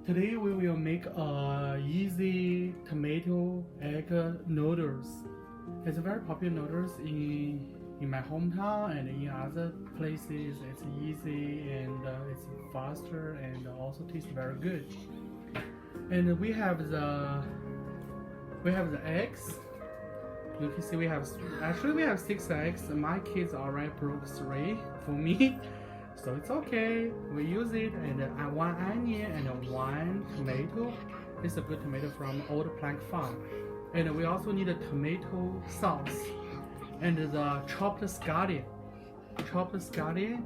Today we will make easy tomato egg noodles. It's very popular noodles in my hometown and in other places. It's easy and it's faster and also tastes very good. And we have the eggs. You can see we have 6 eggs. My kids already broke 3 for me. So it's okay, we use it, and 1 onion and 1 tomato. It's a good tomato from Old Plank Farm. And we also need a tomato sauce and the chopped scallion.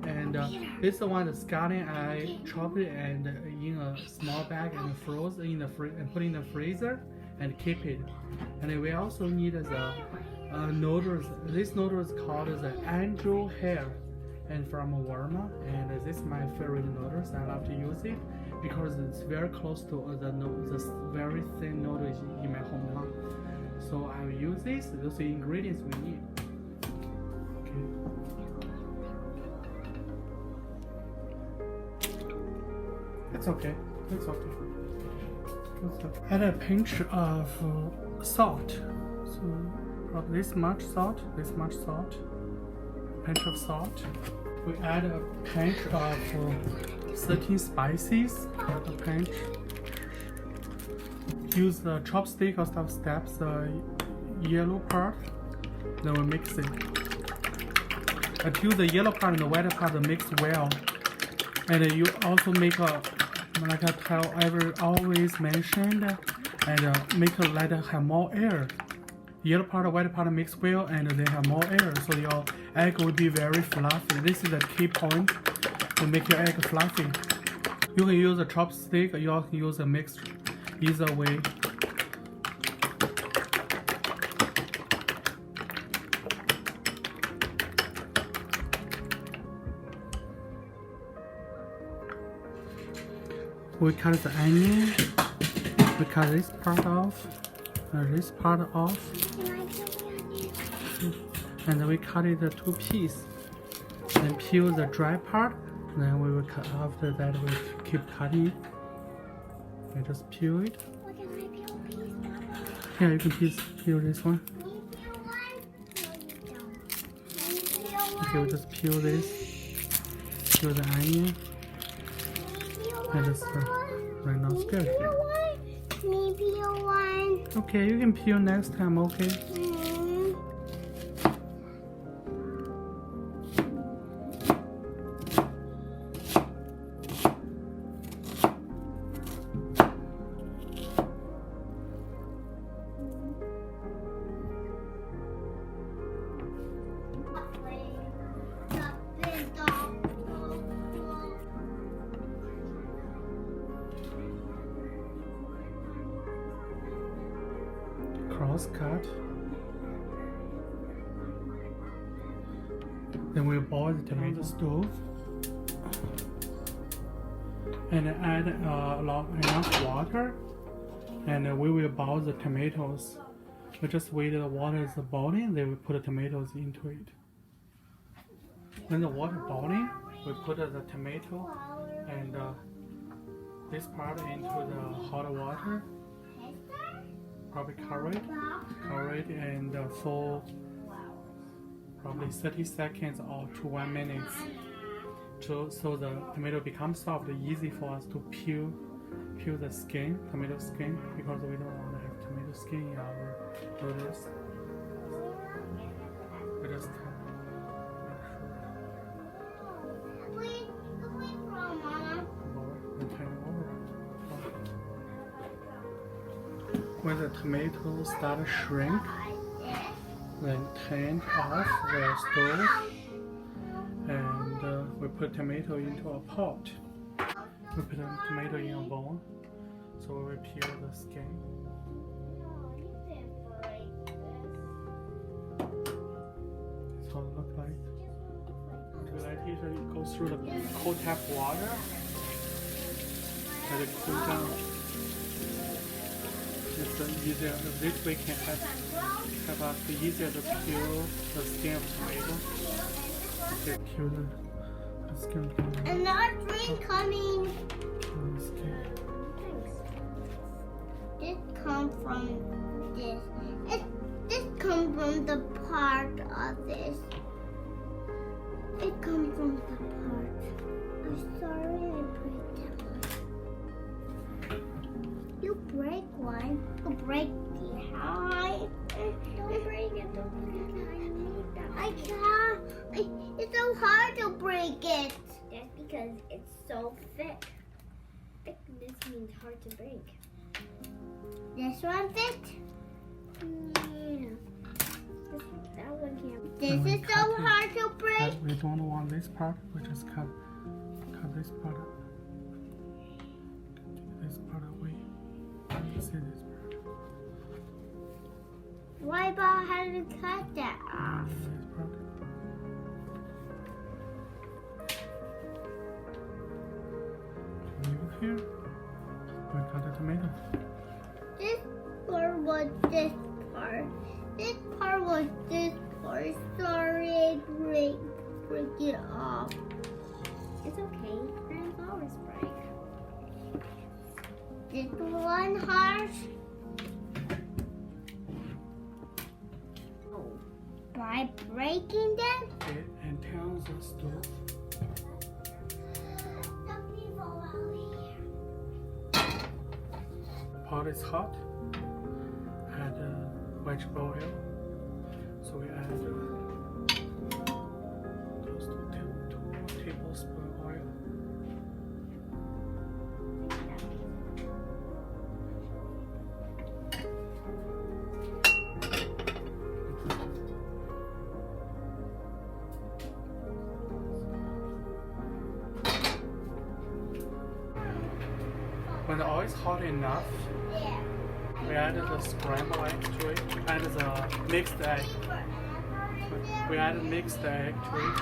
And this one, the scallion, I chopped it and in a small bag and froze in the and put in the freezer and keep it. And we also need the noodles. This noodle is called the angel hair, and from Walmart, and this is my favorite noodles. I love to use it because it's very close to the very thin noodles in my hometown. So I will use this. Those are the ingredients we need. Okay. It's okay. It's okay. Add a pinch of salt. So probably this much salt. Pinch of salt. We add a pinch of certain spices. A pinch. Use the chopstick or stuff steps the yellow part. Then we mix it until the yellow part and the white part mix well. And you also make a, like I always mentioned, and let it have more air. Yellow part, white part mix well, and they have more air, so your egg will be very fluffy. This is the key point to make your egg fluffy. You can use a chopstick, you also can use a mixture. Either way. We cut the onion. We cut this part off. And we cut it 2 pieces. And peel the dry part. Then we will cut. After that, we keep cutting. I just peel it. Yeah, you can peel this one. Okay, we just peel this. Peel the onion. And just right now it's good. Me peel one. Okay, you can peel next time, okay? Cross cut. Then we boil the tomato stove and add enough water, and we will boil the tomatoes. We just wait the water is boiling, then we put the tomatoes into it. When the water boiling, we put the tomato and this part into the hot water. Probably cover it and for probably 30 seconds or to 1 minute, so the tomato becomes soft. Easy for us to peel the skin, tomato skin, because we don't want to have tomato skin in our noodles. We just when the tomatoes start to shrink, then turn off the stove and we put tomato into a pot. We put the tomato in a bowl, so we peel the skin. That's how it looks like. To let it go through the cold tap water, let it cool down. It's easier. This way can have us easier to peel the skin of tomato. Okay, peel the skin of tomato. Another drink coming. Peel the skin. come from this. This comes from the part of this. It comes from the part. I'm sorry I break that one. You break one. You break the eye. Don't break it. Don't break it. I need that. I can't. It's so hard to break it. That's because it's so thick. Thickness means hard to break. This one fit. Yeah. That one can't. This is so hard to break. We don't want this part. We just cut this part. This part away. See this part. Why about how to cut that off? This part. Here, we cut the tomato. This part was this part. This part was this part. Sorry, I break it off. It's okay. Friends always break. This one hard. Oh. By breaking them. Okay, and turn the stove. Pot is hot. Add vegetable oil. So we add close to 2 tablespoons oil. When the oil is hot enough, we add the scrambled egg to it and the mixed egg. We add mixed egg to it.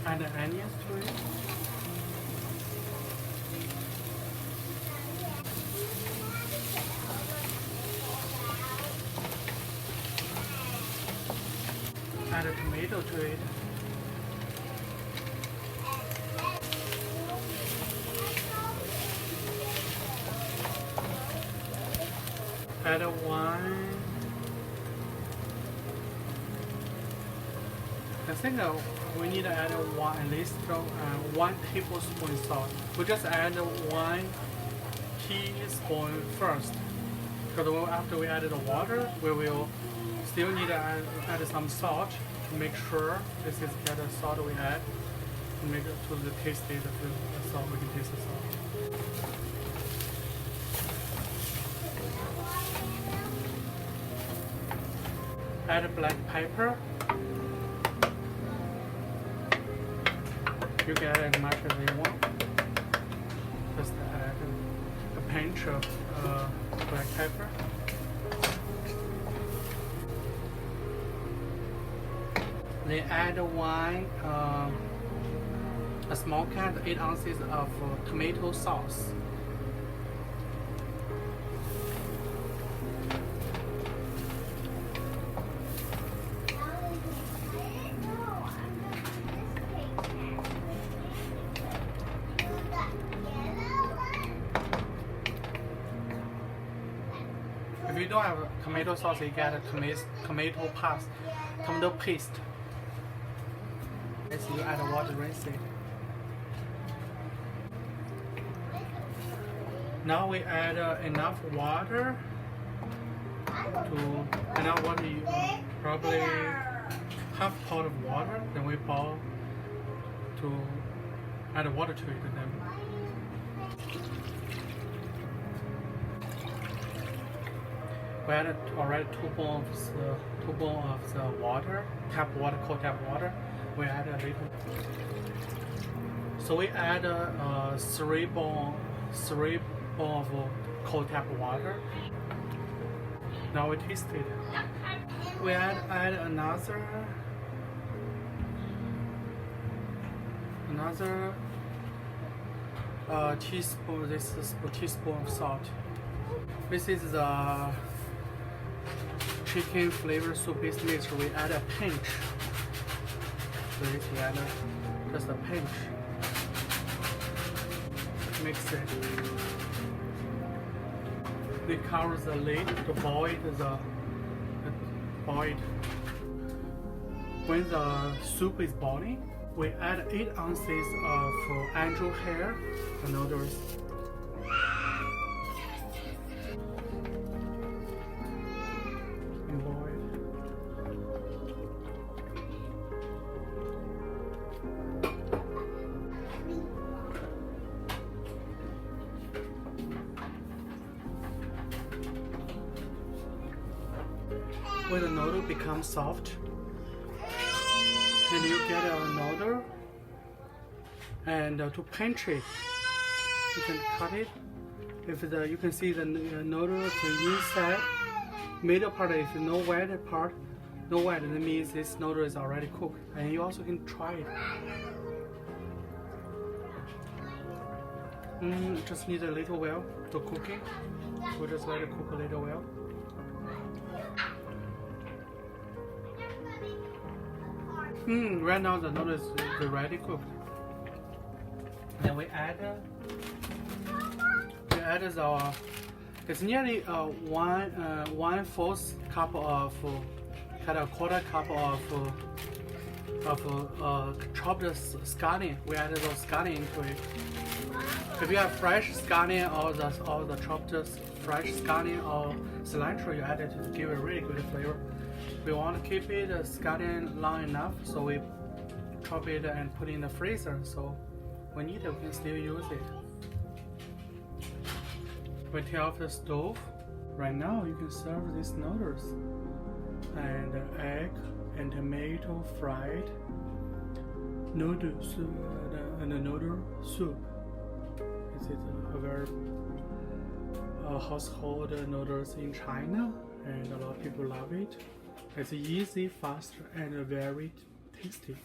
Add the onions to it. Add a tomato to it. Add a wine. I think we need to add at least 1 tablespoon salt. We just add 1 teaspoon first. Because after we added the water, we will still need to add some salt to make sure this is the salt we add. To make it to the tasty the salt, we can taste the salt. Add black pepper. You can add as much as you want. Just add a pinch of black pepper. Then add a small can, 8 ounces of tomato sauce. If you don't have tomato sauce, you get a tomato paste. As you add water, rinse it. Now we add enough water probably half pot of water. Then we boil to add water to it. Then we added already 2 bowls of the water, cold tap water. We add a little. So we add 3 bowls of cold tap water. Now we taste it. We add another teaspoon. This is a teaspoon of salt. This is the chicken flavor soup base mix. We add a pinch. So this we add just a pinch. Mix it. We cover the lid to boil boil. When the soup is boiling, we add 8 ounces of angel hair noodles. And boil. When the noodle becomes soft, and you get a noodle, and to pinch it, you can cut it. If you can see the noodle, the inside, middle part, if no wet part, no wet, that means this noodle is already cooked. And you also can try it. Just need a little while to cook it. We'll just let it cook a little while. Right now the noodles is already cooked. Then we add the, it's nearly 1/4 cup of kind of quarter cup of chopped scallion. We added those scallion into it. If you have fresh scallion or the chopped fresh scallion or cilantro, you add it to give a really good flavor. We want to keep it scallion long enough, so we chop it and put it in the freezer. So when need it, we can still use it. We take off the stove. Right now, you can serve these noodles and egg and tomato fried noodle soup. And the noodle soup. This is a very household noodles in China, and a lot of people love it. It's easy, fast, and very tasty.